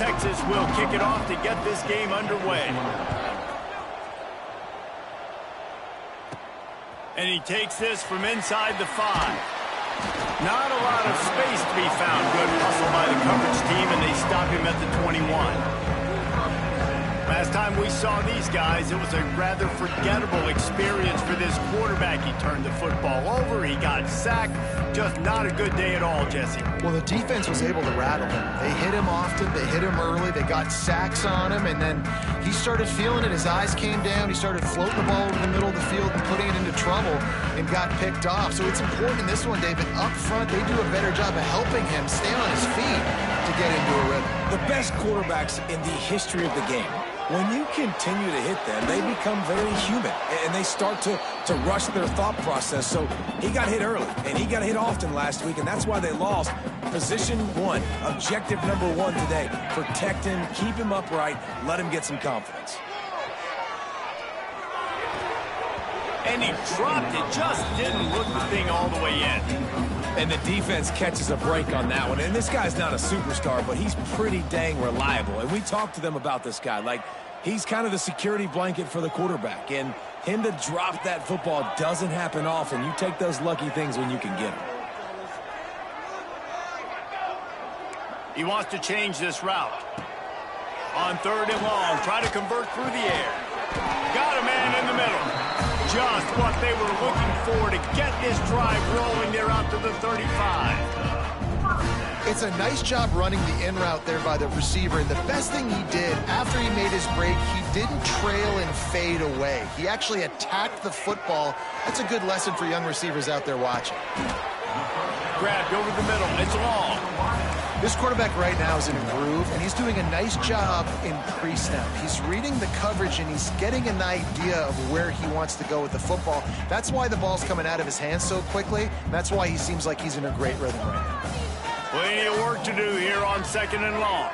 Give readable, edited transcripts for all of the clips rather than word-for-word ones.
Texas will kick it off to get this game underway. And he takes this from inside the 5. Not a lot of space to be found. Good hustle by the coverage team, and they stop him at the 21. Last time we saw these guys, it was a rather forgettable experience for this quarterback. He turned the football over, he got sacked. Just not a good day at all, Jesse. Well, the defense was able to rattle him. They hit him often, they hit him early, they got sacks on him, and then he started feeling it. His eyes came down, he started floating the ball over the middle of the field and putting it into trouble and got picked off. So it's important in this one, David. Up front, they do a better job of helping him stay on his feet to get into a rhythm. The best quarterbacks in the history of the game, when you continue to hit them, they become very human, and they start to rush their thought process. So he got hit early, and he got hit often last week, and that's why they lost. Position 1, objective number 1 today. Protect him, keep him upright, let him get some confidence. And he dropped it, just didn't look the thing all the way in. And the defense catches a break on that one. And this guy's not a superstar, but he's pretty dang reliable. And we talked to them about this guy. Like, he's kind of the security blanket for the quarterback. And him to drop that football doesn't happen often. You take those lucky things when you can get them. He wants to change this route. On 3rd and long, try to convert through the air. Got a man in the middle. Just what they were looking for to get this drive rolling there out to the 35. It's a nice job running the in route there by the receiver, and the best thing he did after he made his break, he didn't trail and fade away. He actually attacked the football. That's a good lesson for young receivers out there watching. Grabbed over the middle. It's long. This quarterback right now is in a groove, and he's doing a nice job in pre-snap. He's reading the coverage, and he's getting an idea of where he wants to go with the football. That's why the ball's coming out of his hands so quickly, and that's why he seems like he's in a great rhythm right now. Plenty of work to do here on 2nd and long.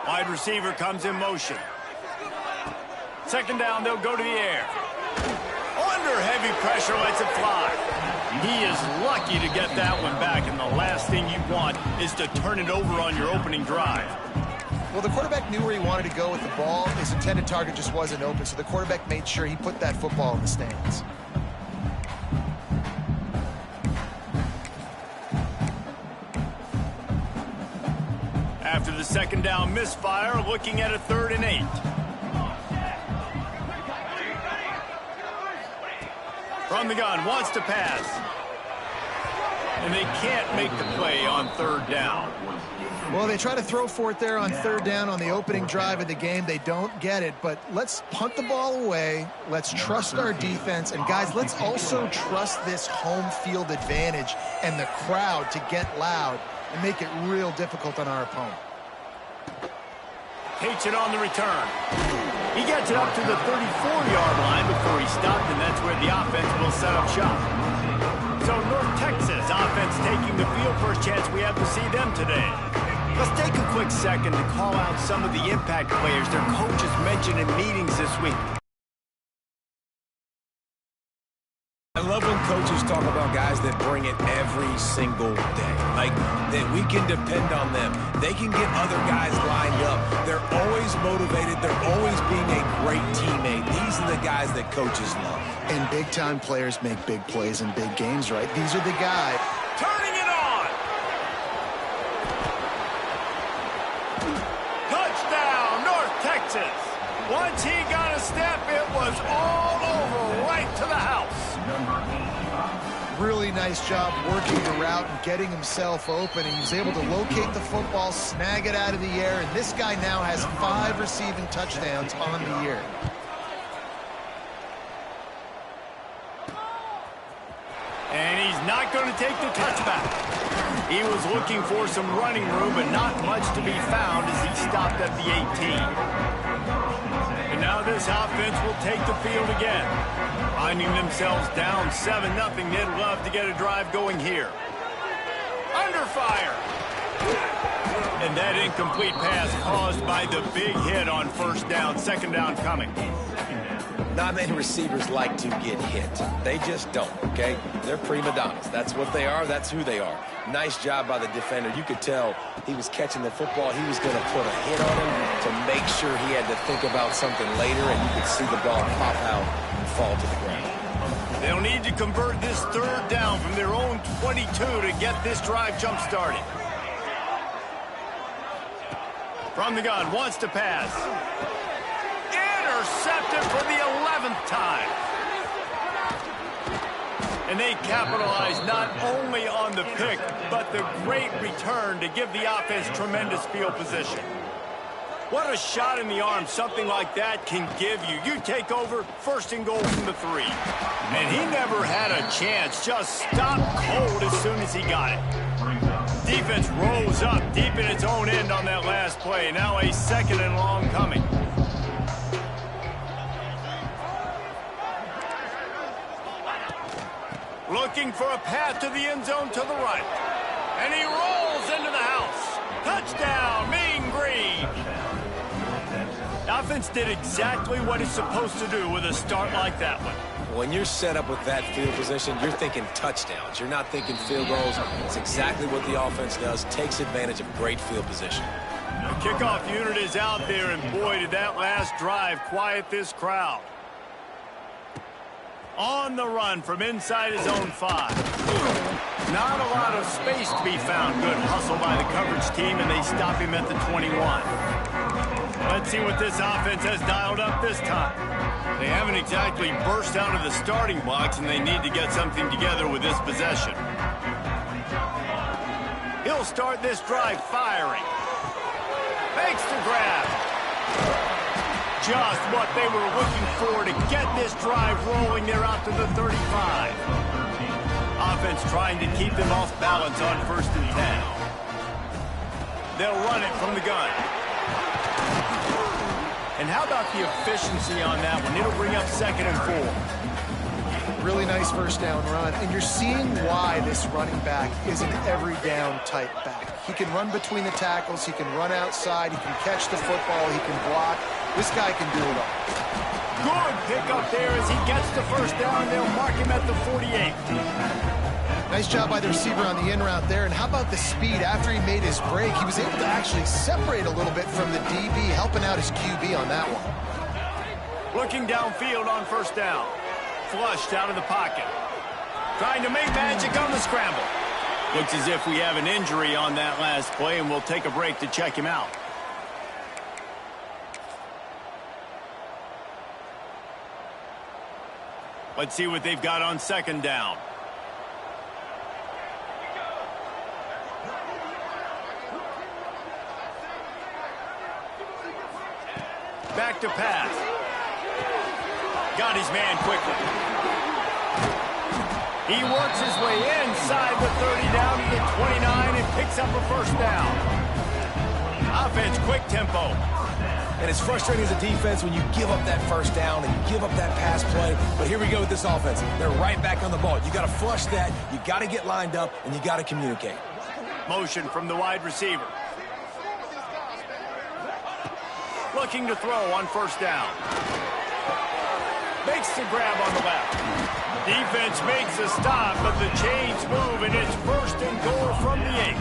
Wide receiver comes in motion. 2nd down, they'll go to the air. Under heavy pressure, lets it fly. He is lucky to get that one back, and the last thing you want is to turn it over on your opening drive. Well, the quarterback knew where he wanted to go with the ball. His intended target just wasn't open, so the quarterback made sure he put that football in the stands. After the 2nd down misfire, looking at a 3rd and 8. From the gun, wants to pass. And they can't make the play on 3rd down. Well, they try to throw for it there on 3rd down on the opening drive of the game. They don't get it, but let's punt the ball away. Let's trust our defense. And, guys, let's also trust this home field advantage and the crowd to get loud and make it real difficult on our opponent. Takes it on the return. He gets it up to the 34-yard line before he stopped, and that's where the offense will set up shop. So North Texas offense taking the field. First chance we have to see them today. Let's take a quick second to call out some of the impact players their coaches mentioned in meetings this week. I love when coaches talk about guys that bring it every single day. Like, that we can depend on them. They can get other guys lined up. They're always motivated. They're always being a great teammate. These are the guys that coaches love. And big-time players make big plays in big games, right? These are the guys. Turning it on! Touchdown, North Texas! Once he got a step, it was all over, right to the house. Really nice job working the route and getting himself open. And he was able to locate the football, snag it out of the air, and this guy now has 5 receiving touchdowns on the year. And he's not going to take the touchback. He was looking for some running room, but not much to be found as he stopped at the 18. And now this offense will take the field again. Finding themselves down 7-0, they'd love to get a drive going here. Under fire. And that incomplete pass caused by the big hit on 1st down, 2nd down coming. Not many receivers like to get hit. They just don't, okay? They're prima donnas. That's what they are. That's who they are. Nice job by the defender. You could tell he was catching the football. He was going to put a hit on him to make sure he had to think about something later, and you could see the ball pop out and fall to the ground. They'll need to convert this third down from their own 22 to get this drive jump-started. From the gun, wants to pass. Intercepted for the 11th time. And they capitalize not only on the pick, but the great return to give the offense tremendous field position. What a shot in the arm something like that can give you. You take over, first and goal from the 3. And he never had a chance, just stopped cold as soon as he got it. Defense rose up deep in its own end on that last play. Now a second and long coming. Looking for a path to the end zone to the right. And he rolls into the house. Touchdown, Mean Green. The offense did exactly what it's supposed to do with a start like that one. When you're set up with that field position, you're thinking touchdowns. You're not thinking field goals. It's exactly what the offense does. Takes advantage of great field position. The kickoff unit is out there, and boy, did that last drive quiet this crowd. On the run from inside his own 5. Not a lot of space to be found. Good hustle by the coverage team, and they stop him at the 21. Let's see what this offense has dialed up this time. They haven't exactly burst out of the starting blocks, and they need to get something together with this possession. He'll start this drive firing. Makes the grab. Just what they were looking for to get this drive rolling. They're out to the 35. Offense trying to keep them off balance on 1st and 10. They'll run it from the gun. And how about the efficiency on that one? It'll bring up 2nd and 4. Really nice first down run, and you're seeing why this running back is an every down type back. He can run between the tackles, he can run outside, he can catch the football, he can block. This guy can do it all. Good pickup there as he gets the first down. They'll mark him at the 48. Nice job by the receiver on the in route there. And how about the speed after he made his break? He was able to actually separate a little bit from the DB, helping out his QB on that one. Looking downfield on 1st down. Flushed out of the pocket. Trying to make magic on the scramble. Looks as if we have an injury on that last play, and we'll take a break to check him out. Let's see what they've got on 2nd down. Back to pass. Got his man quickly. He works his way inside the 30 down to the 29 and picks up a 1st down. Offense, quick tempo. And it's frustrating as a defense when you give up that first down and you give up that pass play. But here we go with this offense. They're right back on the ball. You got to flush that. You got to get lined up, and you got to communicate. Motion from the wide receiver. Looking to throw on 1st down. Makes the grab on the left. Defense makes a stop, but the chains move, and it's 1st and goal from the 8.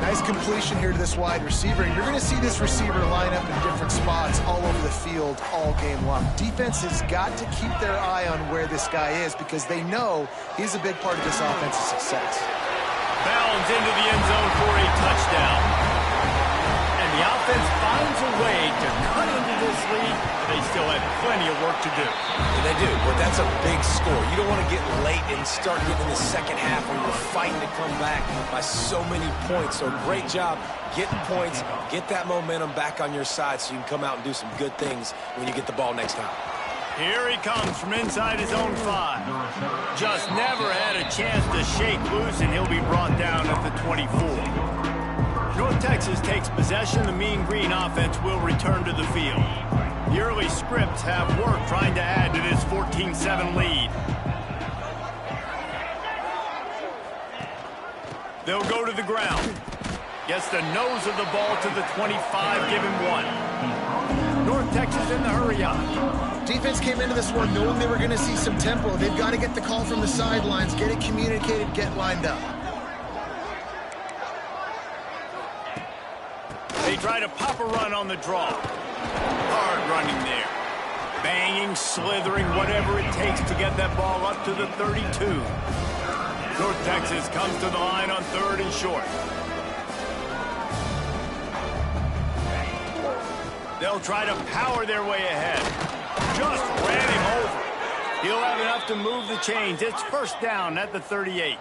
Nice completion here to this wide receiver, and you're going to see this receiver line up in different spots all over the field all game long. Defense has got to keep their eye on where this guy is because they know he's a big part of this offense's success. Bounds into the end zone for a touchdown. And the offense finds a way to cut into this lead. They still have plenty of work to do. Yeah, they do, but that's a big score. You don't want to get late and start getting in the second half when you're fighting to come back by so many points. So great job getting points, get that momentum back on your side so you can come out and do some good things when you get the ball next time. Here he comes from inside his own 5. Just never had a chance to shake loose, and he'll be brought down at the 24. North Texas takes possession. The Mean Green offense will return to the field. The early scripts have worked trying to add to this 14-7 lead. They'll go to the ground. Gets the nose of the ball to the 25, give him 1. North Texas in the hurry up. Defense came into this one knowing they were going to see some tempo. They've got to get the call from the sidelines, get it communicated, get lined up. They try to pop a run on the draw. Hard running there. Banging, slithering, whatever it takes to get that ball up to the 32. North Texas comes to the line on 3rd and short. They'll try to power their way ahead. Just ran him over. He'll have enough to move the chains. It's 1st down at the 38.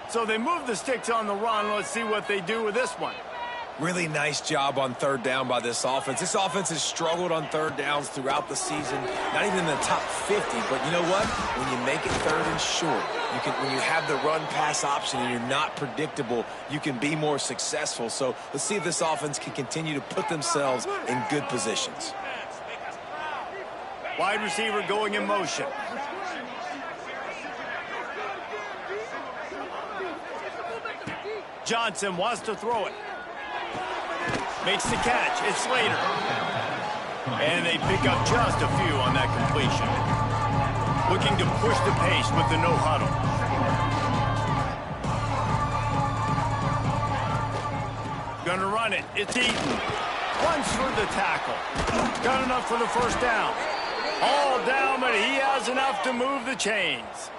So they move the sticks on the run. Let's see what they do with this one. Really nice job on 3rd down by this offense. This offense has struggled on 3rd downs throughout the season. Not even in the top 50, but you know what? When you make it 3rd and short, when you have the run-pass option and you're not predictable, you can be more successful. So let's see if this offense can continue to put themselves in good positions. Wide receiver going in motion. Johnson wants to throw it. Makes the catch. It's Slater. And they pick up just a few on that completion. Looking to push the pace with the no huddle. Gonna run it. It's Eaton. Runs through the tackle. Got enough for the 1st down. All down, but he has enough to move the chains.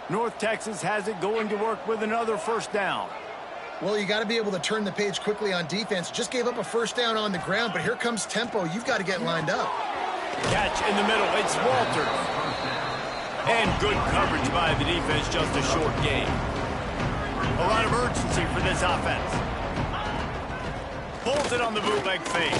North Texas has it going to work with another 1st down. Well, you got to be able to turn the page quickly on defense. Just gave up a 1st down on the ground, but here comes tempo. You've got to get lined up. Catch in the middle. It's Walters. And good coverage by the defense, just a short gain. A lot of urgency for this offense. Bolted on the bootleg fade.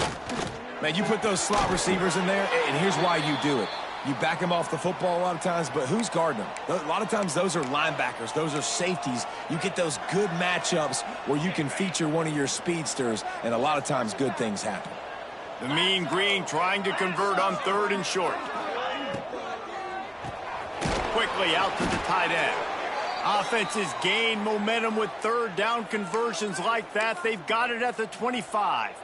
Man, you put those slot receivers in there, and here's why you do it. You back them off the football a lot of times, but who's guarding them? A lot of times those are linebackers. Those are safeties. You get those good matchups where you can feature one of your speedsters, and a lot of times good things happen. The Mean Green trying to convert on 3rd and short. Quickly out to the tight end. Offenses gain momentum with 3rd down conversions like that. They've got it at the 25.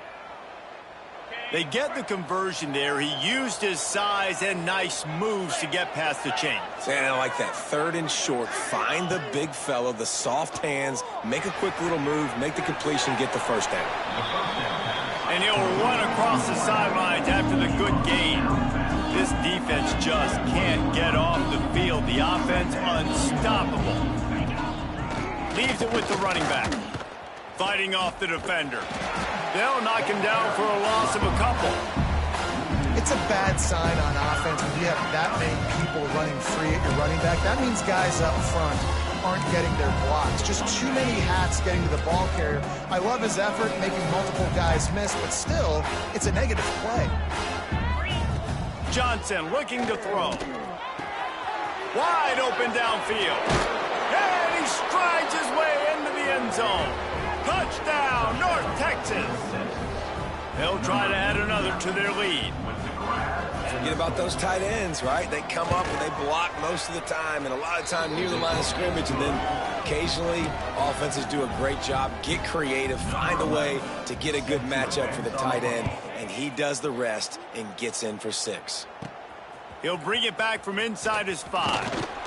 They get the conversion there. He used his size and nice moves to get past the chains. And I like that. 3rd and short. Find the big fellow, the soft hands, make a quick little move, make the completion, get the 1st down. And he'll run across the sidelines after the good gain. This defense just can't get off the field. The offense unstoppable. Leaves it with the running back. Fighting off the defender. They'll knock him down for a loss of a couple. It's a bad sign on offense when you have that many people running free at your running back. That means guys up front aren't getting their blocks. Just too many hats getting to the ball carrier. I love his effort, making multiple guys miss, but still, it's a negative play. Johnson looking to throw. Wide open downfield. And he strides his way into the end zone. Touchdown, North Texas. They'll try to add another to their lead. Forget about those tight ends, right? They come up and they block most of the time, and a lot of time near the line of scrimmage, and then occasionally offenses do a great job, get creative, find a way to get a good matchup for the tight end, and he does the rest and gets in for 6. He'll bring it back from inside his 5.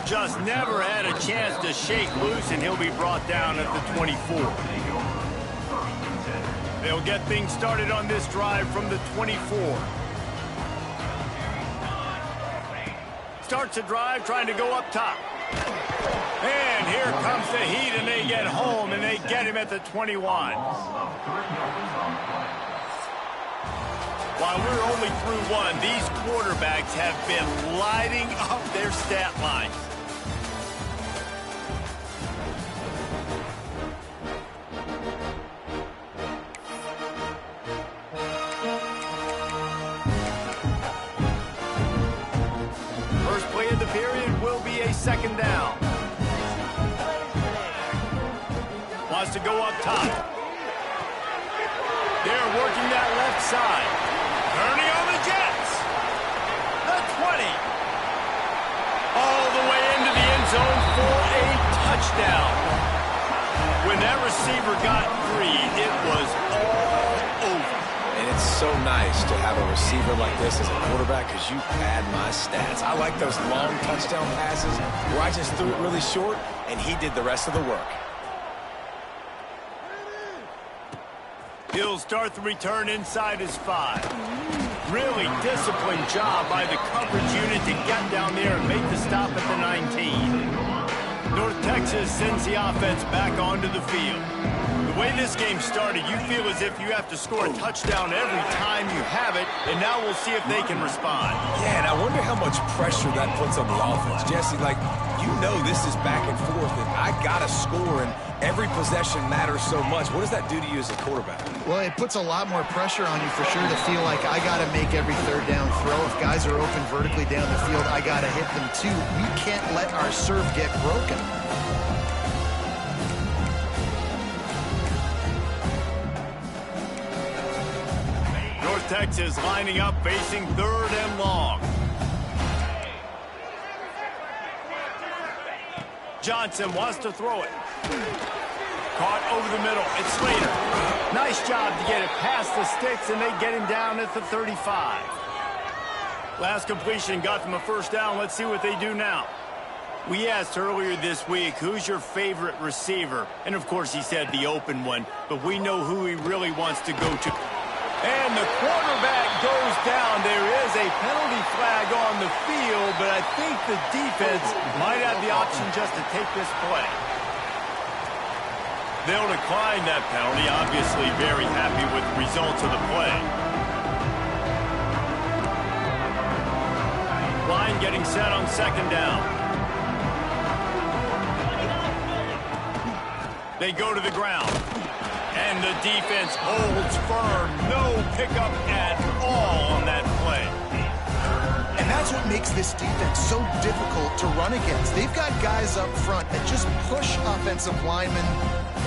Just never had a chance to shake loose, and he'll be brought down at the 24. They'll get things started on this drive from the 24. Starts a drive trying to go up top. And here comes the heat, and they get home, and they get him at the 21. While we're only through one, these quarterbacks have been lighting up their stat lines. First play of the period will be a 2nd down. Wants to go up top. They're working that left side. Turning on the Jets. The 20. All the way into the end zone for a touchdown. When that receiver got free, it was all over. And it's so nice nice to have a receiver like this as a quarterback because you pad my stats. I like those long touchdown passes where I just threw it really short and he did the rest of the work. He'll start the return inside his 5. Really disciplined job by the coverage unit to get down there and make the stop at the 19. North Texas sends the offense back onto the field. The way this game started, you feel as if you have to score a touchdown every time you have it, and now we'll see if they can respond. Yeah, and I wonder how much pressure that puts on the offense. Jesse, like, you know this is back and forth, and I got to score, and every possession matters so much. What does that do to you as a quarterback? Well, it puts a lot more pressure on you for sure to feel like I got to make every third down throw. If guys are open vertically down the field, I got to hit them too. We can't let our serve get broken. North Texas lining up facing 3rd and long. Johnson wants to throw it. Caught over the middle. It's Slater. Nice job to get it past the sticks, and they get him down at the 35. Last completion got them a first down. Let's see what they do now. We asked earlier this week, who's your favorite receiver? And, of course, he said the open one, but we know who he really wants to go to. And the quarterback goes down. There is a penalty flag on the field, but I think the defense might have the option just to take this play. They'll decline that penalty. Obviously very happy with the results of the play. Line getting set on 2nd down. They go to the ground. And the defense holds firm. No pickup at all on that play. And that's what makes this defense so difficult to run against. They've got guys up front that just push offensive linemen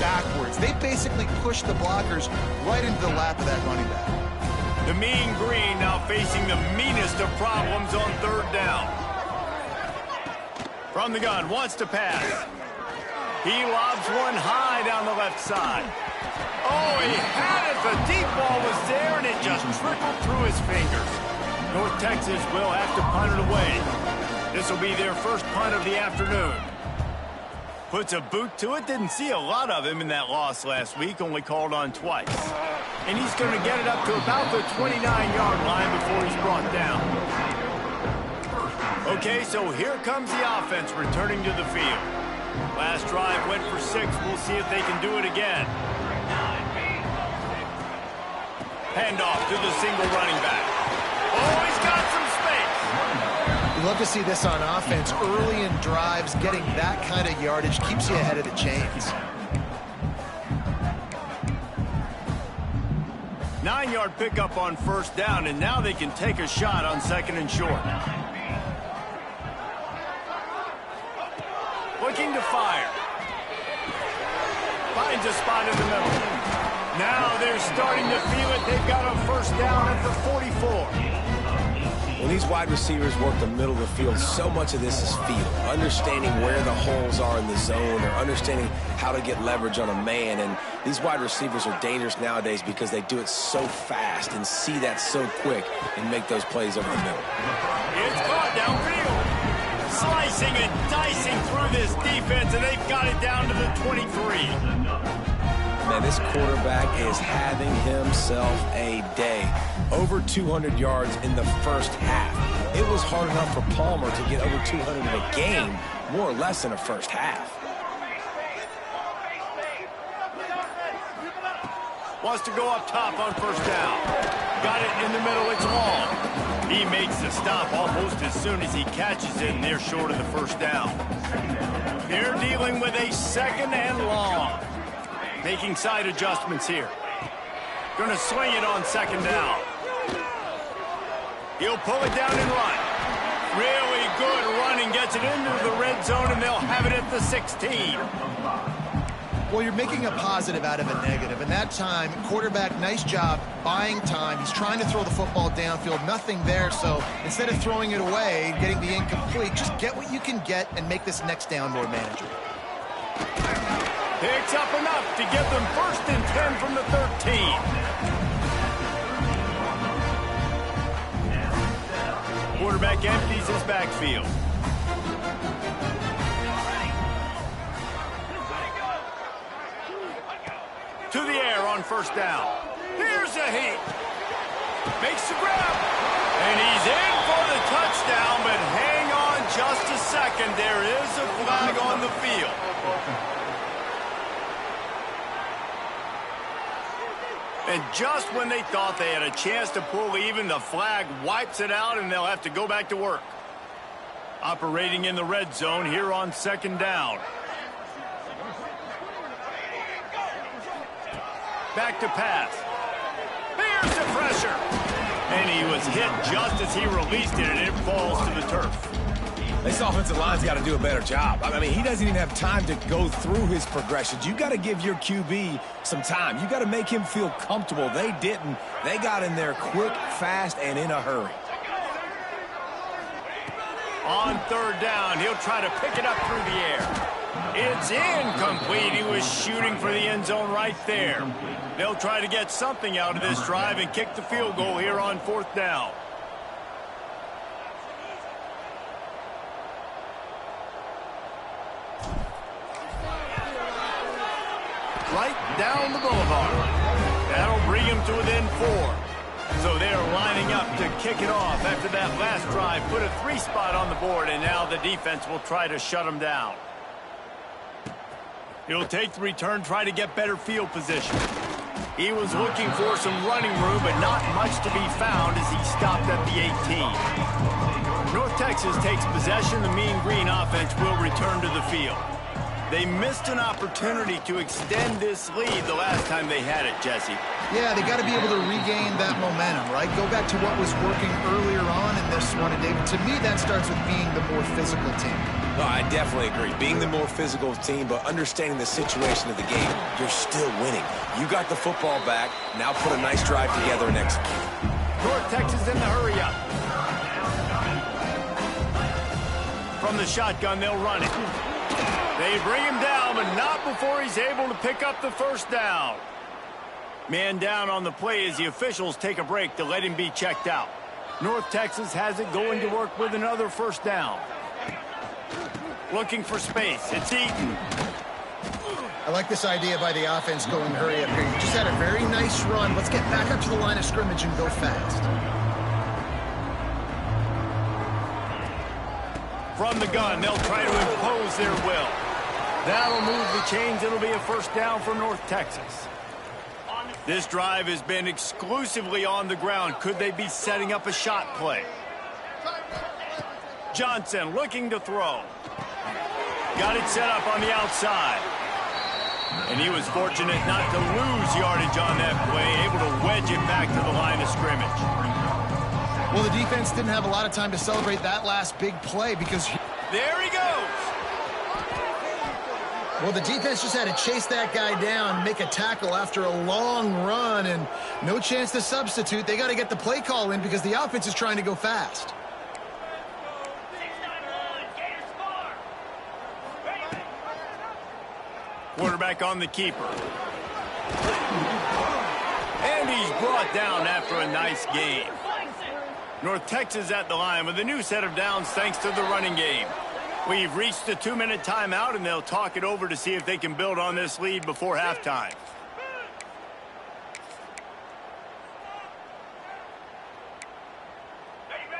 backwards. They basically push the blockers right into the lap of that running back. The mean green now facing the meanest of problems on 3rd down. From the gun, wants to pass. He lobs one high down the left side. Oh, he had it. The deep ball was there, and it just trickled through his fingers. North Texas will have to punt it away. This will be their first punt of the afternoon. Puts a boot to it. Didn't see a lot of him in that loss last week. Only called on twice. And he's going to get it up to about the 29-yard line before he's brought down. Okay, so here comes the offense returning to the field. Last drive went for 6. We'll see if they can do it again. Handoff to the single running back. Oh, he's got some space. You love to see this on offense. Early in drives, getting that kind of yardage keeps you ahead of the chains. 9-yard pickup on 1st down, and now they can take a shot on 2nd and short. Looking to fire. Finds a spot in the middle. Now they're starting to feel it. They've got a 1st down at the 44. When these wide receivers work the middle of the field, so much of this is feel. Understanding where the holes are in the zone or understanding how to get leverage on a man. And these wide receivers are dangerous nowadays because they do it so fast and see that so quick and make those plays over the middle. It's caught downfield. Slicing and dicing through this defense, and they've got it down to the 23. Man, this quarterback is having himself a day. Over 200 yards in the first half. It was hard enough for Palmer to get over 200 in a game, more or less in a first half. Wants to go up top on 1st down. Got it in the middle. It's long. He makes the stop almost as soon as he catches it, and they're short of the 1st down. They're dealing with a 2nd and long. Making side adjustments here. Going to swing it on 2nd down. He'll pull it down and run. Really good running. Gets it into the red zone, and they'll have it at the 16. Well, you're making a positive out of a negative. And that time, quarterback, nice job buying time. He's trying to throw the football downfield. Nothing there. So instead of throwing it away, getting the incomplete, just get what you can get and make this next down more manageable. Picks up enough to get them 1st and 10 from the 13. Quarterback empties his backfield. To the air on first down. Here's a heat. Makes the grab. And he's in for the touchdown, but hang on just a second. There is a flag on the field. And just when they thought they had a chance to pull even, the flag wipes it out, and they'll have to go back to work. Operating in the red zone here on second down. Back to pass. Here's the pressure. And he was hit just as he released it, and it falls to the turf. This offensive line's got to do a better job. I mean, he doesn't even have time to go through his progressions. You got to give your QB some time. You got to make him feel comfortable. They didn't. They got in there quick, fast, and in a hurry. On third down, he'll try to pick it up through the air. It's incomplete. He was shooting for the end zone right there. They'll try to get something out of this drive and kick the field goal here on fourth down. Right down the boulevard. That'll bring him to within 4. So they're lining up to kick it off after that last drive. Put a 3 spot on the board, and now the defense will try to shut him down. He'll take the return, try to get better field position. He was looking for some running room, but not much to be found as he stopped at the 18. North Texas takes possession. The Mean Green offense will return to the field. They missed an opportunity to extend this lead the last time they had it, Jesse. Yeah, they got to be able to regain that momentum, right? Go back to what was working earlier on in this one. And, David, to me, that starts with being the more physical team. No, I definitely agree. Being the more physical team, but understanding the situation of the game, you're still winning. You got the football back. Now put a nice drive together and execute. North Texas in the hurry up. From the shotgun, they'll run it. They bring him down, but not before he's able to pick up the first down. Man down on the play as the officials take a break to let him be checked out. North Texas has it going to work with another first down. Looking for space. It's Eaton. I like this idea by the offense going hurry up here. You just had a very nice run. Let's get back up to the line of scrimmage and go fast. From the gun, they'll try to impose their will. That'll move the chains. It'll be a first down for North Texas. This drive has been exclusively on the ground. Could they be setting up a shot play? Johnson looking to throw. Got it set up on the outside. And he was fortunate not to lose yardage on that play, able to wedge it back to the line of scrimmage. Well, the defense didn't have a lot of time to celebrate that last big play because... There he goes! Well, the defense just had to chase that guy down and make a tackle after a long run, and no chance to substitute. They got to get the play call in because the offense is trying to go fast. Quarterback on the keeper. And he's brought down after a nice game. North Texas at the line with a new set of downs thanks to the running game. We've reached the 2-minute timeout, and they'll talk it over to see if they can build on this lead before halftime.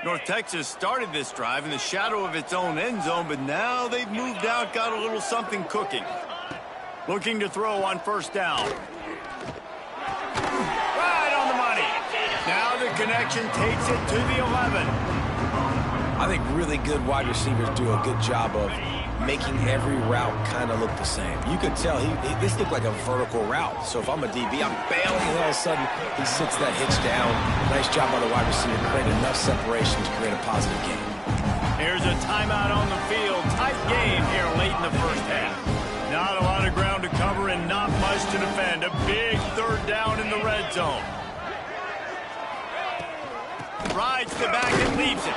North Texas started this drive in the shadow of its own end zone, but now they've moved out, got a little something cooking. Looking to throw on first down. Right on the money. Now the connection takes it to the 11. I think really good wide receivers do a good job of making every route kind of look the same. You could tell this looked like a vertical route. So if I'm a DB, I'm bailing, and all of a sudden he sits that hitch down. Nice job by the wide receiver, create enough separation to create a positive game. Here's a timeout on the field. Tight game here late in the first half. Not a lot of ground to cover and not much to defend. A big third down in the red zone. Rides the back and leaves it.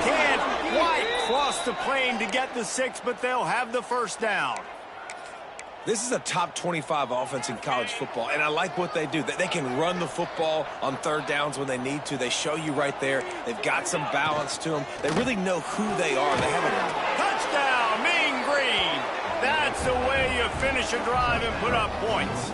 Can't quite cross the plane to get the 6, but they'll have the first down. This is a top 25 offense in college football, and I like what they do. They can run the football on third downs when they need to. They show you right there. They've got some balance to them. They really know who they are. They have a touchdown, Mean Green. That's the way you finish a drive and put up points.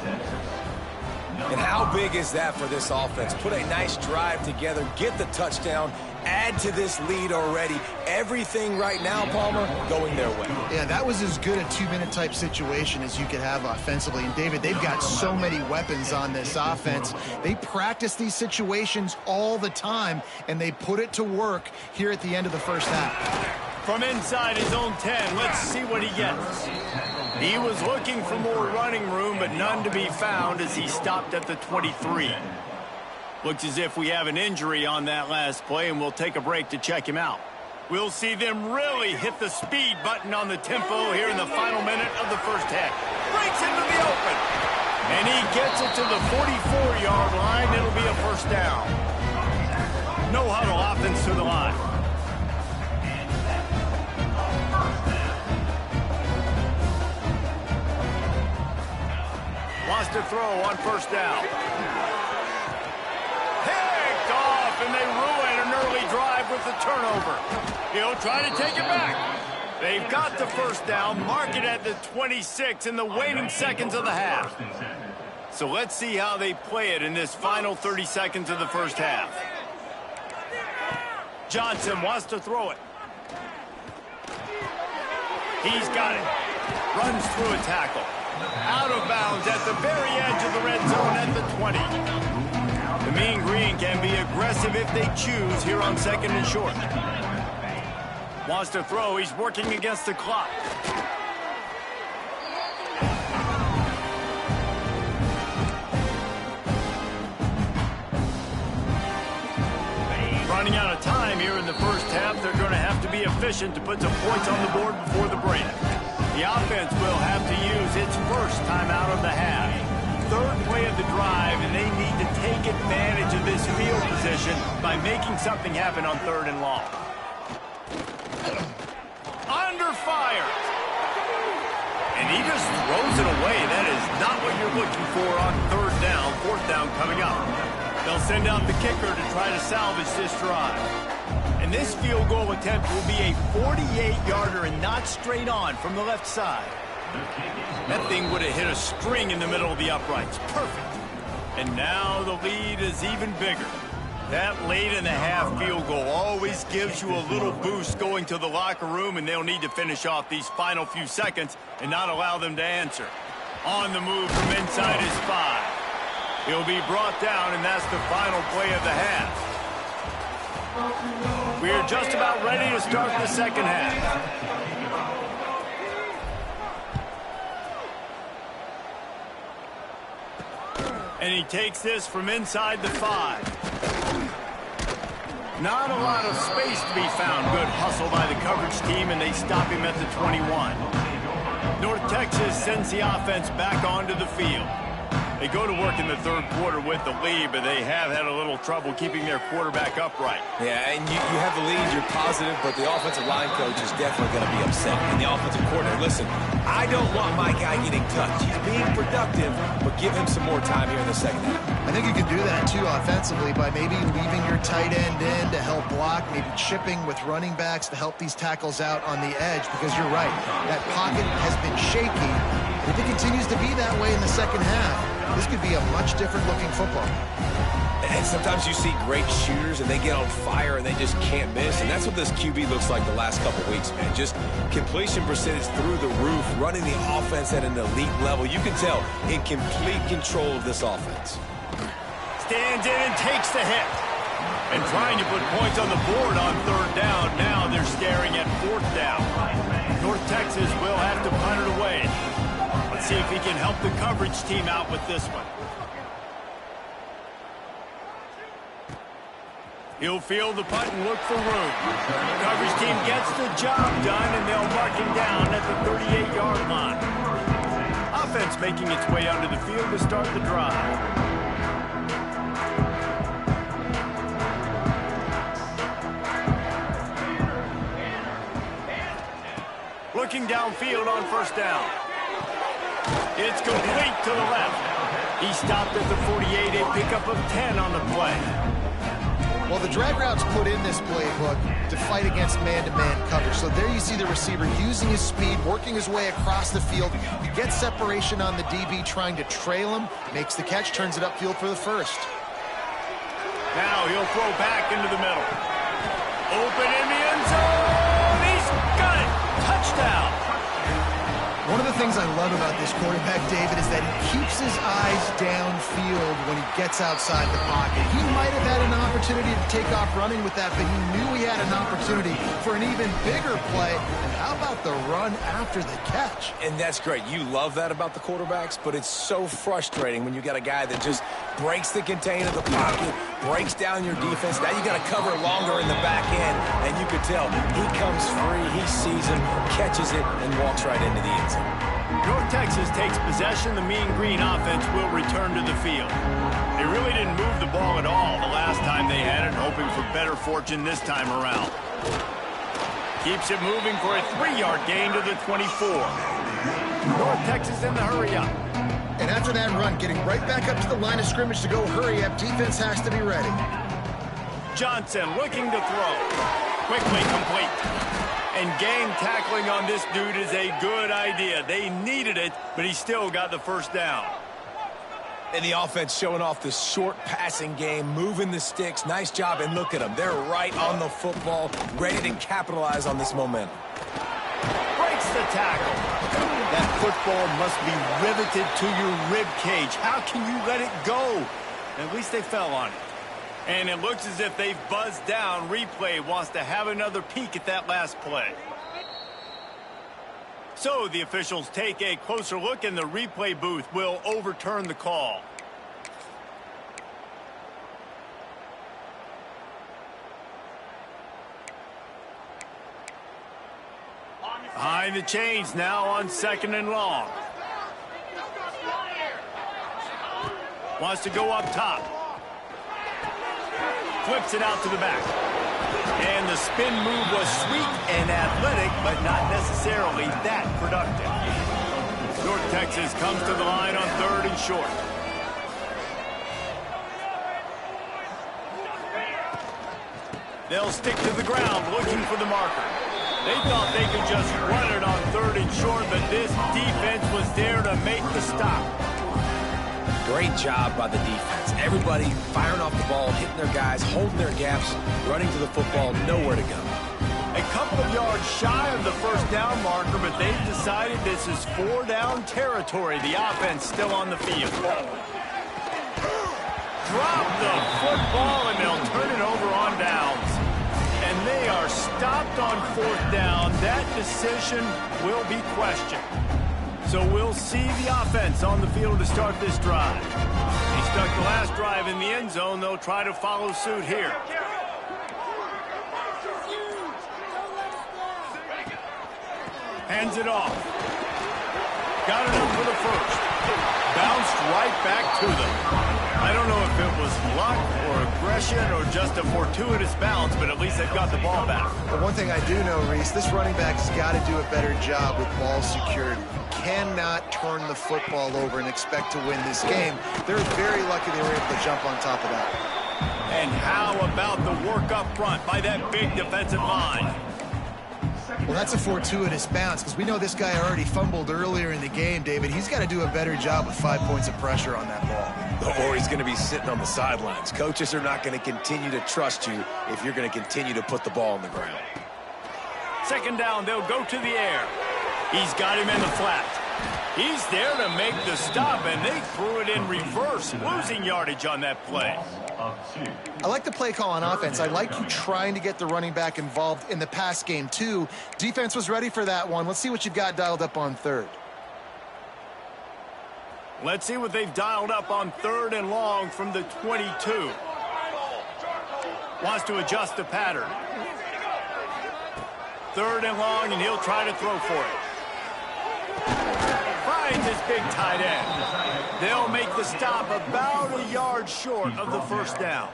And how big is that for this offense? Put a nice drive together, get the touchdown, add to this lead already. Everything right now, Palmer, going their way. Yeah, that was as good a two-minute type situation as you could have offensively. And, David, they've got so many weapons on this offense. They practice these situations all the time, and they put it to work here at the end of the first half. From inside his own 10, let's see what he gets. He was looking for more running room, but none to be found as he stopped at the 23. Looks as if we have an injury on that last play, and we'll take a break to check him out. We'll see them really hit the speed button on the tempo here in the final minute of the first half. Breaks into the open. And he gets it to the 44-yard line. It'll be a first down. No huddle offense to the line. Wants to throw on first down. Picked off, and they ruin an early drive with the turnover. He'll try to take it back. They've got the first down, mark it at the 26 in the waning seconds of the half. So let's see how they play it in this final 30 seconds of the first half. Johnson wants to throw it. He's got it. Runs through a tackle. Out of bounds at the very edge of the red zone at the 20. The Mean Green can be aggressive if they choose here on second and short. Wants to throw. He's working against the clock. Running out of time here in the first half. They're going to have to be efficient to put some points on the board before the break. The offense will have to use its first timeout of the half. Third play of the drive, and they need to take advantage of this field position by making something happen on third and long. Under fire. And he just throws it away. That is not what you're looking for on third down, fourth down coming up. They'll send out the kicker to try to salvage this drive. And this field goal attempt will be a 48-yarder and not straight on from the left side. That thing would have hit a string in the middle of the uprights. Perfect. And now the lead is even bigger. That late in the half field goal always gives you a little boost going to the locker room, and they'll need to finish off these final few seconds and not allow them to answer. On the move from inside his 5. He'll be brought down, and that's the final play of the half. We are just about ready to start the second half. And he takes this from inside the 5. Not a lot of space to be found. Good hustle by the coverage team, and they stop him at the 21. North Texas sends the offense back onto the field. They go to work in the third quarter with the lead, but they have had a little trouble keeping their quarterback upright. Yeah, and you have the lead, you're positive, but the offensive line coach is definitely going to be upset. And the offensive coordinator, listen, I don't want my guy getting touched. He's being productive, but give him some more time here in the second half. I think you can do that, too, offensively, by maybe leaving your tight end in to help block, maybe chipping with running backs to help these tackles out on the edge, because you're right, that pocket has been shaky. If it continues to be that way in the second half, this could be a much different looking football. And sometimes you see great shooters and they get on fire and they just can't miss. And that's what this QB looks like the last couple weeks, man. Just completion percentage through the roof, running the offense at an elite level. You can tell in complete control of this offense. Stands in and takes the hit. And trying to put points on the board on third down. Now they're staring at fourth down. North Texas will have to punt it away. Let's see if he can help the coverage team out with this one. He'll field the punt and look for room. The coverage team gets the job done, and they'll mark him down at the 38-yard line. Offense making its way onto the field to start the drive. Looking downfield on first down. It's complete to the left. He stopped at the 48, a pickup of 10 on the play. Well, the drag route's put in this playbook to fight against man-to-man coverage. So there you see the receiver using his speed, working his way across the field. He gets separation on the DB, trying to trail him, makes the catch, turns it upfield for the first. Now he'll throw back into the middle. Open in the end zone. He's got it. Touchdown. One of the things I love about this quarterback, David, is that he keeps his eyes downfield when he gets outside the pocket. He might have had an opportunity to take off running with that, but he knew he had an opportunity for an even bigger play. And how about the run after the catch? And that's great. You love that about the quarterbacks, but it's so frustrating when you got a guy that just breaks the contain of the pocket, breaks down your defense. Now you got to cover longer in the back end, and you could tell he comes free, he sees him, catches it, and walks right into the end zone. North Texas takes possession. The Mean Green offense will return to the field. They really didn't move the ball at all the last time they had it, hoping for better fortune this time around. Keeps it moving for a 3-yard gain to the 24. North Texas in the hurry up. And after that run, getting right back up to the line of scrimmage to go hurry up, defense has to be ready. Johnson looking to throw. Quickly complete. And gang tackling on this dude is a good idea. They needed it, but he still got the first down. And the offense showing off the short passing game, moving the sticks. Nice job, and look at them. They're right on the football, ready to capitalize on this momentum. Breaks the tackle. That football must be riveted to your rib cage. How can you let it go? At least they fell on it. And it looks as if they've buzzed down. Replay wants to have another peek at that last play. So the officials take a closer look, and the replay booth will overturn the call. Behind the chains now on 2nd and long. Wants to go up top. Flips it out to the back. And the spin move was sweet and athletic, but not necessarily that productive. North Texas comes to the line on 3rd and short. They'll stick to the ground looking for the marker. They thought they could just run it on 3rd and short, but this defense was there to make the stop. Great job by the defense. Everybody firing off the ball, hitting their guys, holding their gaps, running to the football, nowhere to go. A couple of yards shy of the first down marker, but they've decided this is 4-down territory. The offense still on the field. Drop the football, and they'll turn it over on downs. And they are stopped on 4th down. That decision will be questioned. So we'll see the offense on the field to start this drive. He stuck the last drive in the end zone. They'll try to follow suit here. Hands it off. Got it up for the first. Bounced right back to them. I don't know if it was luck or aggression or just a fortuitous bounce, but at least they've got the ball back. But one thing I do know, Reese, this running back's got to do a better job with ball security. Cannot turn the football over and expect to win this game. They're very lucky they were able to jump on top of that. And how about the work up front by that big defensive line? Well, that's a fortuitous bounce because we know this guy already fumbled earlier in the game, David. He's got to do a better job with 5 points of pressure on that ball. Or he's going to be sitting on the sidelines. Coaches are not going to continue to trust you if you're going to continue to put the ball on the ground. 2nd down, they'll go to the air. He's got him in the flat. He's there to make the stop, and they threw it in reverse, losing yardage on that play. I like the play call on offense. I like you trying to get the running back involved in the pass game, too. Defense was ready for that one. Let's see what you've got dialed up on 3rd. Let's see what they've dialed up on 3rd and long from the 22. Wants to adjust the pattern. 3rd and long, and he'll try to throw for it. Finds at this big tight end. They'll make the stop about a yard short of the first down.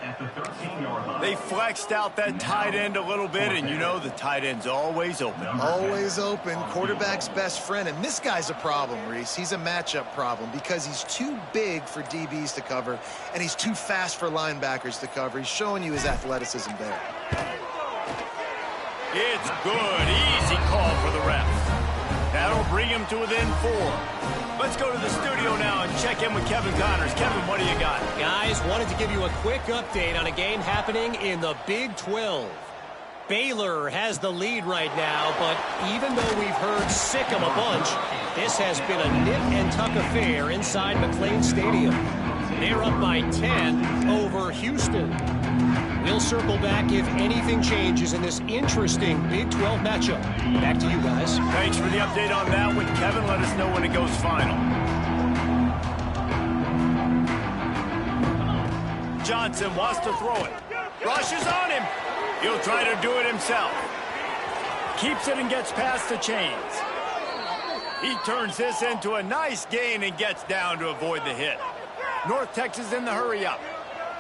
They flexed out that tight end a little bit, and you know the tight end's always open. Always open, quarterback's best friend. And this guy's a problem, Reese. He's a matchup problem because he's too big for DBs to cover, and he's too fast for linebackers to cover. He's showing you his athleticism there. It's good. Easy call for the refs. That'll bring him to within 4. Let's go to the studio now and check in with Kevin Connors. Kevin, what do you got? Guys, wanted to give you a quick update on a game happening in the Big 12. Baylor has the lead right now, but even though we've heard sick of a bunch, this has been a nip and tuck affair inside McLean Stadium. They're up by 10 over Houston. We'll circle back if anything changes in this interesting Big 12 matchup. Back to you guys. Thanks for the update on that one, Kevin. Let us know when it goes final. Johnson wants to throw it. Rushes on him. He'll try to do it himself. Keeps it and gets past the chains. He turns this into a nice gain and gets down to avoid the hit. North Texas in the hurry up.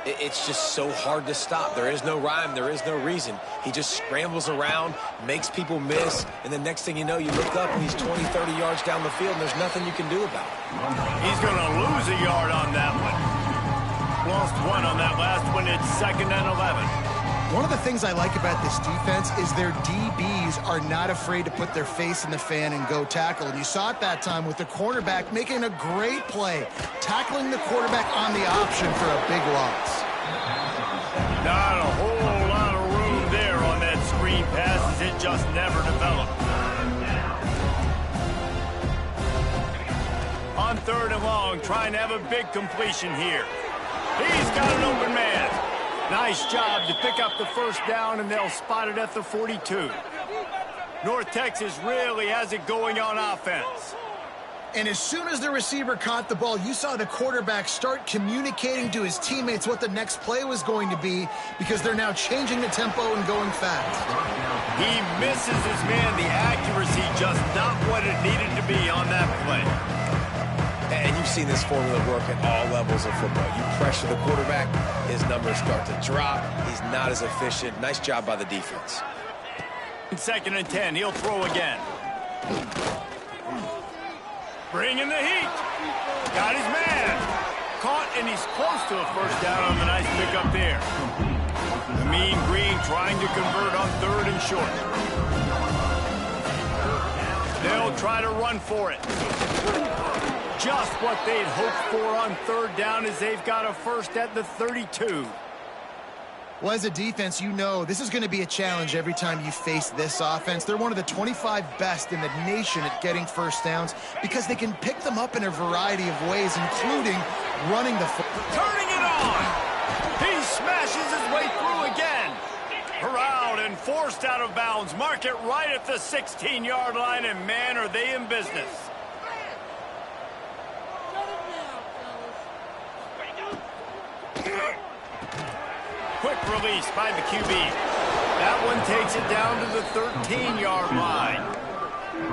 It's just so hard to stop. There is no rhyme. There is no reason. He just scrambles around, makes people miss, and the next thing you know, you look up and he's 20, 30 yards down the field, and there's nothing you can do about it. He's going to lose a yard on that one. Lost 1 on that last one. It's 2nd and 11. One of the things I like about this defense is their DBs are not afraid to put their face in the fan and go tackle. And you saw it that time with the cornerback making a great play, tackling the quarterback on the option for a big loss. Not a whole lot of room there on that screen pass as it just never developed. On 3rd and long, trying to have a big completion here. He's got an open man. Nice job to pick up the first down, and they'll spot it at the 42. North Texas really has it going on offense. And as soon as the receiver caught the ball, you saw the quarterback start communicating to his teammates what the next play was going to be because they're now changing the tempo and going fast. He misses his man. The accuracy just not what it needed to be on that play. And you've seen this formula work at all levels of football. You pressure the quarterback, his numbers start to drop. He's not as efficient. Nice job by the defense. 2nd and 10, he'll throw again. Bringing the heat. Got his man. Caught, and he's close to a first down on the nice pickup there. The Mean Green trying to convert on 3rd and short. They'll try to run for it. Just what they'd hoped for on 3rd down as they've got a first at the 32. Well, as a defense, you know this is going to be a challenge every time you face this offense. They're one of the 25 best in the nation at getting first downs because they can pick them up in a variety of ways, including running the football. Turning it on. He smashes his way through again. Corralled and forced out of bounds. Mark it right at the 16-yard line, and man, are they in business. Quick release by the QB. That one takes it down to the 13-yard line.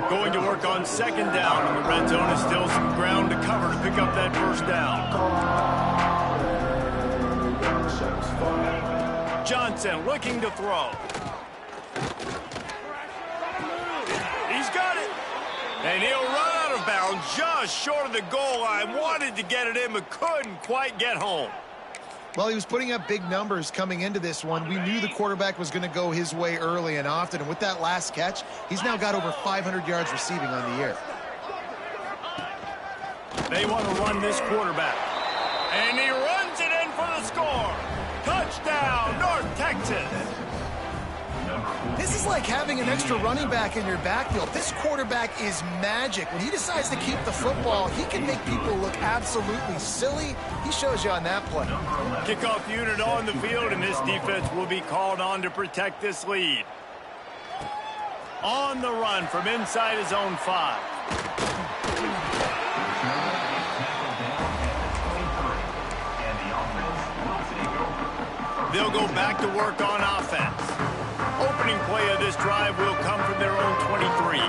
Going to work on 2nd down, and the red zone is still some ground to cover to pick up that first down. Johnson looking to throw. He's got it. And he'll run out of bounds just short of the goal line. Wanted to get it in, but couldn't quite get home. Well, he was putting up big numbers coming into this one. We knew the quarterback was going to go his way early and often. And with that last catch, he's now got over 500 yards receiving on the year. They want to run this quarterback. And he runs it in for the score. Touchdown, North Texas. This is like having an extra running back in your backfield. This quarterback is magic. When he decides to keep the football, he can make people look absolutely silly. He shows you on that play. Kickoff unit on the field, and this defense will be called on to protect this lead. On the run from inside his own 5. They'll go back to work on offense. Opening play of this drive will come from their own 23.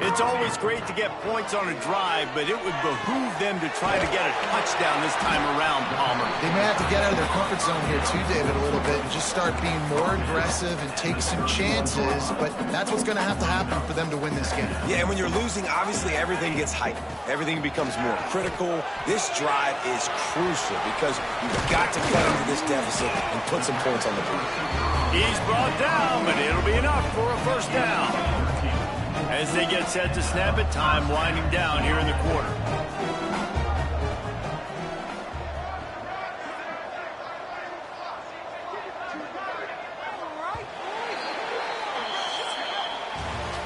It's always great to get points on a drive, but it would behoove them to try to get a touchdown this time around, Palmer. They may have to get out of their comfort zone here too, David, a little bit and just start being more aggressive and take some chances, but that's what's going to happen for them to win this game. Yeah, and when you're losing, obviously everything gets heightened. Everything becomes more critical. This drive is crucial because you've got to cut into this deficit and put some points on the board. He's brought down, but it'll be enough for a first down. As they get set to snap it, time winding down here in the quarter.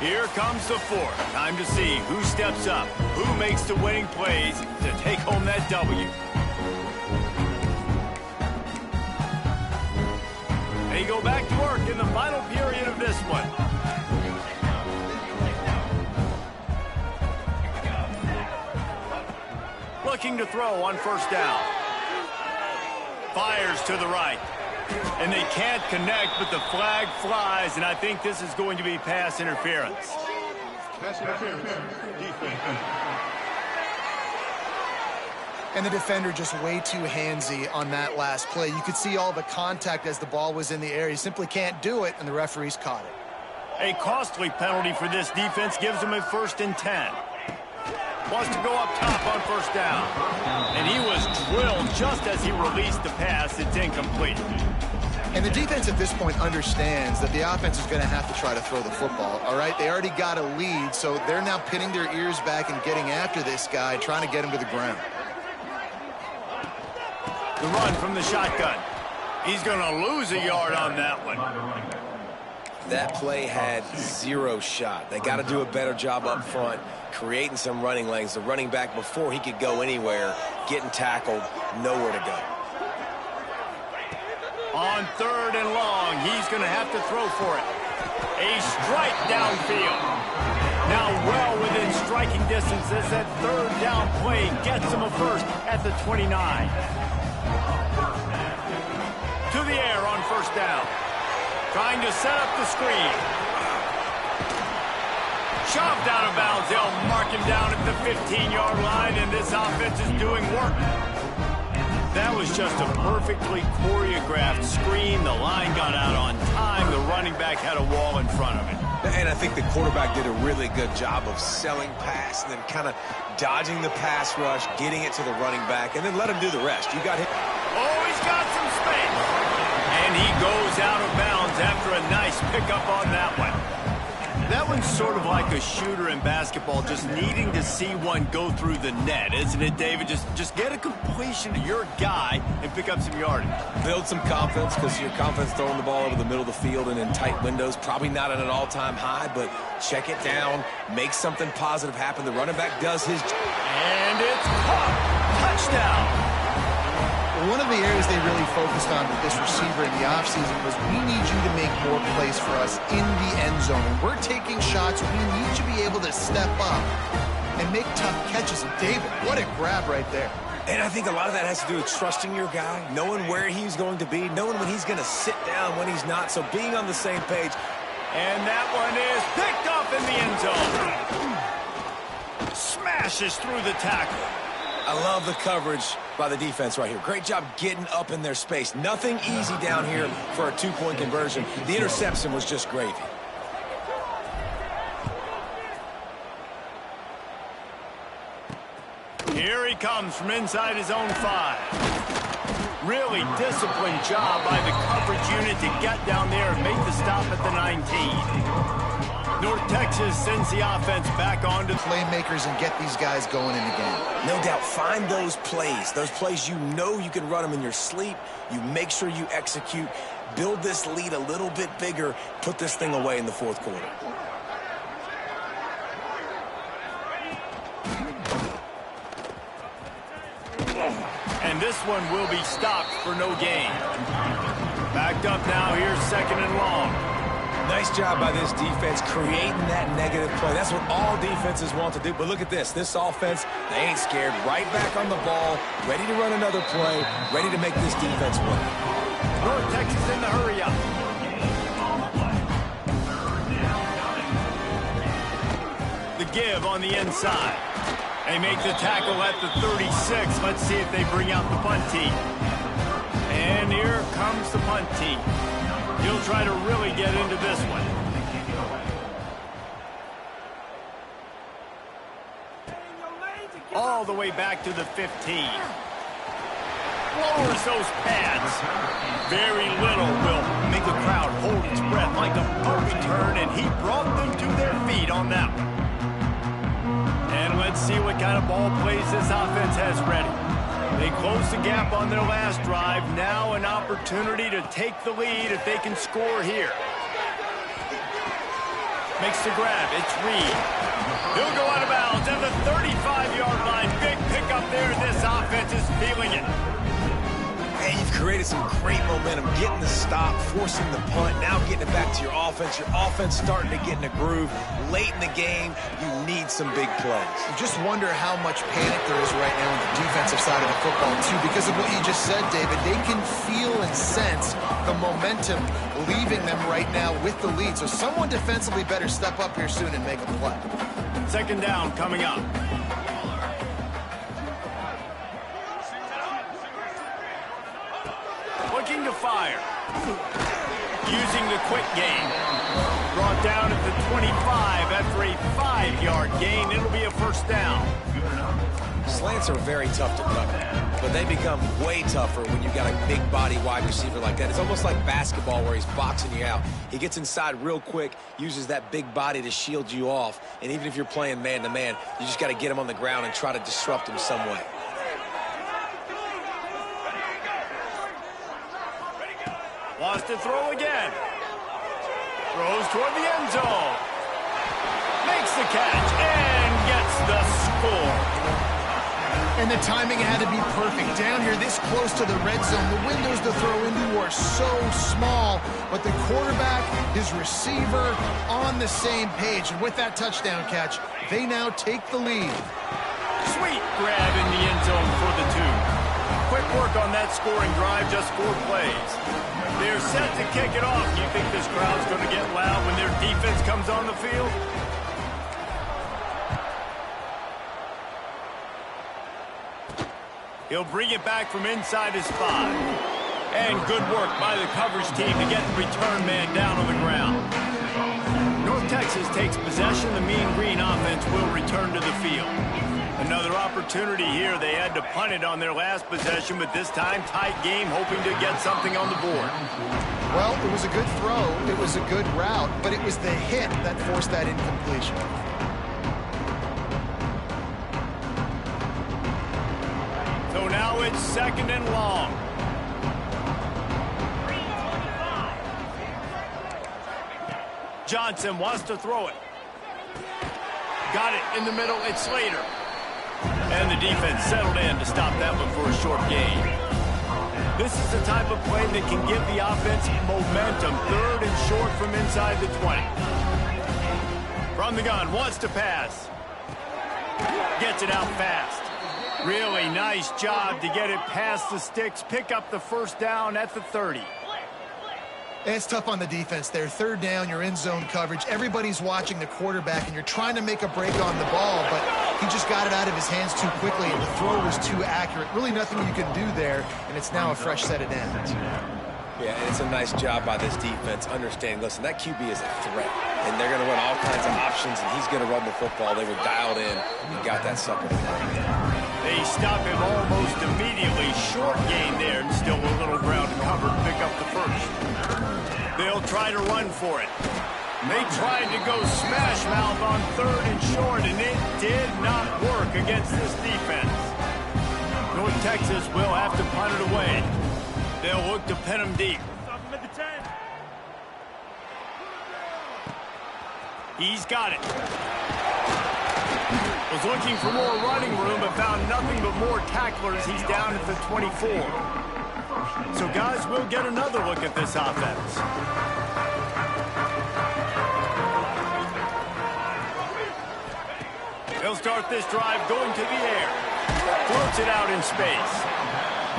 Here comes the fourth. Time to see who steps up, who makes the winning plays to take home that W. They go back to work in the final period of this one. Looking to throw on first down. Fires to the right. And they can't connect, but the flag flies, and I think this is going to be pass interference. And the defender just way too handsy on that last play. You could see all the contact as the ball was in the air. He simply can't do it, and the referees caught it. A costly penalty for this defense gives them a 1st and 10. Wants to go up top on first down. And he was drilled just as he released the pass. It's incomplete. And the defense at this point understands that the offense is going to have to try to throw the football, all right? They already got a lead, so they're now pinning their ears back and getting after this guy, trying to get him to the ground. The run from the shotgun. He's going to lose a yard on that one. That play had zero shot. They got to do a better job up front, creating some running lanes. The running back, before he could go anywhere, getting tackled, nowhere to go. On 3rd and long, he's going to have to throw for it. A strike downfield. Now well within striking distance as that 3rd down play gets him a first at the 29. To the air on first down. Trying to set up the screen. Shoved out of bounds. They'll mark him down at the 15-yard line, and this offense is doing work. That was just a perfectly choreographed screen. The line got out on time. The running back had a wall in front of it. And I think the quarterback did a really good job of selling pass and then kind of dodging the pass rush, getting it to the running back, and then let him do the rest. You got him. Oh, he's got some space. And he goes out of bounds after a nice pickup on that one. That one's sort of like a shooter in basketball, just needing to see one go through the net, isn't it, David? Just get a completion to your guy and pick up some yardage. Build some confidence, because your confidence throwing the ball over the middle of the field and in tight windows, probably not at an all-time high, but check it down, make something positive happen. The running back does his job. And it's caught. Touchdown. One of the areas they really focused on with this receiver in the offseason was, we need you to make more plays for us in the end zone. When we're taking shots, we need you to be able to step up and make tough catches. And David, what a grab right there. And I think a lot of that has to do with trusting your guy, knowing where he's going to be, knowing when he's going to sit down, when he's not. So being on the same page. And that one is picked up in the end zone. Smashes through the tackle. I love the coverage by the defense right here. Great job getting up in their space. Nothing easy down here for a 2-point conversion. The interception was just gravy. Here he comes from inside his own 5. Really disciplined job by the coverage unit to get down there and make the stop at the 19. North Texas sends the offense back on to playmakers and get these guys going in the game. No doubt, find those plays you know you can run them in your sleep. You make sure you execute, build this lead a little bit bigger, put this thing away in the 4th quarter. And this one will be stopped for no gain. Backed up now, here's 2nd and long. Nice job by this defense creating that negative play. That's what all defenses want to do. But look at this. This offense, they ain't scared. Right back on the ball, ready to run another play, ready to make this defense win. North Texas in the hurry up. The give on the inside. They make the tackle at the 36. Let's see if they bring out the punt team. And here comes the punt team. He'll try to really get into this one. All the way back to the 15. Lowers those pads. Very little will make a crowd hold its breath like a punt return, and he brought them to their feet on that one. And let's see what kind of ball plays this offense has ready. They closed the gap on their last drive. Now an opportunity to take the lead if they can score here. Makes the grab. It's Reed. He'll go out of bounds at the 35-yard line. Big pickup there. This offense is feeling it. And you've created some great momentum, getting the stop, forcing the punt, now getting it back to your offense. Your offense starting to get in a groove. Late in the game, you need some big plays. You just wonder how much panic there is right now on the defensive side of the football, too, because of what you just said, David. They can feel and sense the momentum leaving them right now with the lead. So someone defensively better step up here soon and make a play. Second down coming up. Looking to fire. Using the quick game. Brought down at the 25 after a 5-yard gain. It'll be a first down. Slants are very tough to cover, but they become way tougher when you've got a big body wide receiver like that. It's almost like basketball where he's boxing you out. He gets inside real quick, uses that big body to shield you off, and even if you're playing man-to-man, you just got to get him on the ground and try to disrupt him some way. Wants to throw again. Throws toward the end zone. Makes the catch and gets the score. And the timing had to be perfect. Down here this close to the red zone, the windows to throw into are so small, but the quarterback, his receiver, on the same page. And with that touchdown catch, they now take the lead. Sweet grab in the end zone for the 2. Quick work on that scoring drive, just 4 plays. They're set to kick it off. You think this crowd's going to get loud when their defense comes on the field? He'll bring it back from inside his 5. And good work by the coverage team to get the return man down on the ground. North Texas takes possession. The Mean Green offense will return to the field. Another opportunity here. They had to punt it on their last possession, but this time tight game, hoping to get something on the board. Well, it was a good throw. It was a good route, but it was the hit that forced that incompletion. So now it's second and long. Johnson wants to throw it. Got it in the middle. It's Slater. And the defense settled in to stop that one for a short gain. This is the type of play that can give the offense momentum. Third and short from inside the 20. From the gun, wants to pass. Gets it out fast. Really nice job to get it past the sticks. Pick up the first down at the 30. It's tough on the defense there. Third down, you're in zone coverage. Everybody's watching the quarterback, and you're trying to make a break on the ball, but he just got it out of his hands too quickly, and the throw was too accurate. Really nothing you can do there, and it's now a fresh set of downs. Yeah, and it's a nice job by this defense understanding, listen, that QB is a threat, and they're going to run all kinds of options, and he's going to run the football. They were dialed in and got that sucker. They stop him almost immediately. Short gain there, and still a little ground to cover to pick up the first. They'll try to run for it. They tried to go smash mouth on third and short, and it did not work against this defense. North Texas will have to punt it away. They'll look to pin him deep. He's got it. Was looking for more running room, but found nothing but more tacklers. He's down at the 24. So guys, we'll get another look at this offense. They'll start this drive going to the air. Floats it out in space.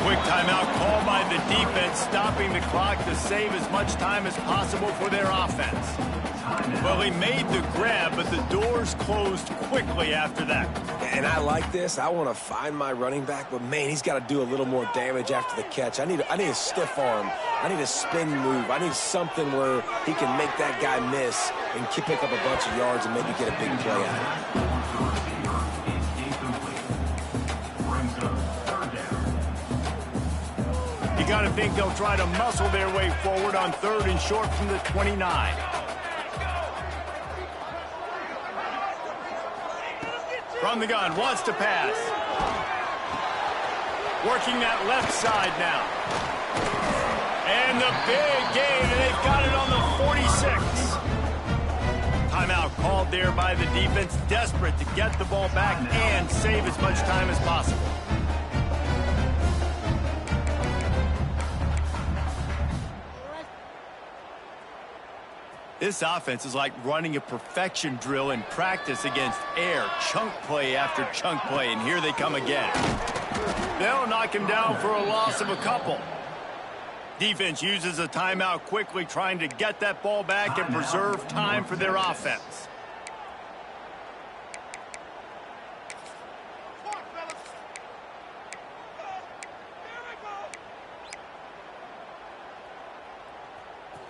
Quick timeout call by the defense, stopping the clock to save as much time as possible for their offense. Well, he made the grab, but the doors closed quickly after that. And I like this. I want to find my running back, but, man, he's got to do a little more damage after the catch. I need a stiff arm. I need a spin move. I need something where he can make that guy miss and pick up a bunch of yards and maybe get a big play out of it. You got to think they'll try to muscle their way forward on 3rd and short from the 29. From the gun, wants to pass. Working that left side now. And the big gain, and they've got it on the 46. Timeout called there by the defense, desperate to get the ball back and save as much time as possible. This offense is like running a perfection drill in practice against air. Chunk play after chunk play, and here they come again. They'll knock him down for a loss of a couple. Defense uses a timeout quickly, trying to get that ball back and preserve time for their offense.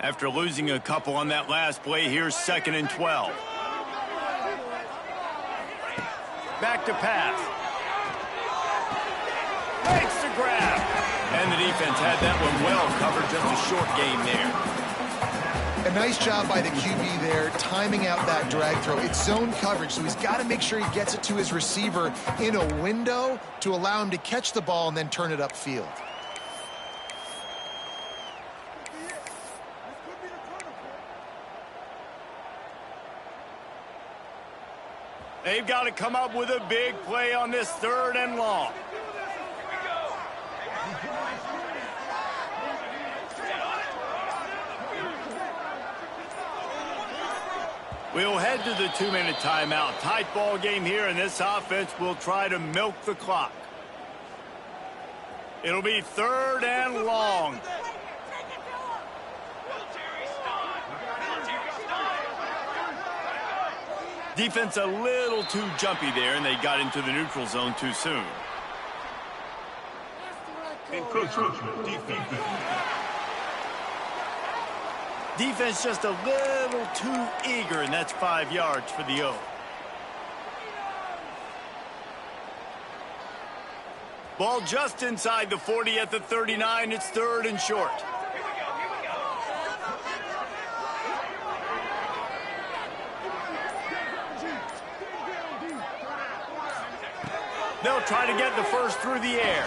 After losing a couple on that last play, here's 2nd and 12. Back to pass. Makes the grab. And the defense had that one well covered, just a short game there. A nice job by the QB there, timing out that drag throw. It's zone coverage, so he's got to make sure he gets it to his receiver in a window to allow him to catch the ball and then turn it upfield. They've got to come up with a big play on this 3rd and long. We'll head to the 2-minute timeout. Tight ball game here, and this offense will try to milk the clock. It'll be 3rd and long. Defense a little too jumpy there, and they got into the neutral zone too soon. Defense just a little too eager, and that's 5 yards for the O. Ball just inside the 40 at the 39. It's 3rd and short. They'll try to get the first through the air.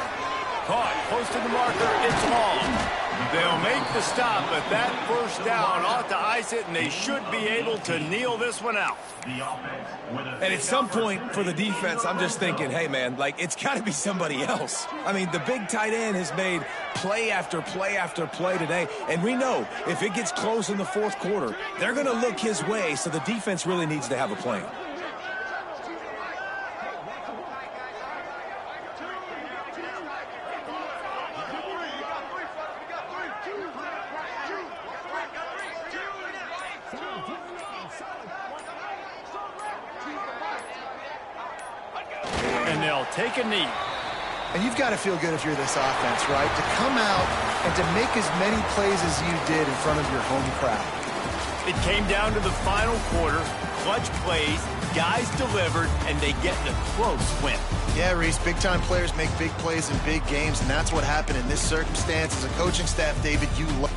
Caught close to the marker. It's long. They'll make the stop, but that first down ought to ice it, and they should be able to kneel this one out. And at some point for the defense, I'm just thinking, hey, man, like, it's got to be somebody else. I mean, the big tight end has made play after play after play today, and we know if it gets close in the 4th quarter, they're going to look his way, so the defense really needs to have a plan. And they'll take a knee. And you've got to feel good if you're this offense, right? To come out and to make as many plays as you did in front of your home crowd. It came down to the final quarter. Clutch plays, guys delivered, and they get in a close win. Yeah, Reese, big-time players make big plays in big games, and that's what happened in this circumstance. As a coaching staff, David, you love.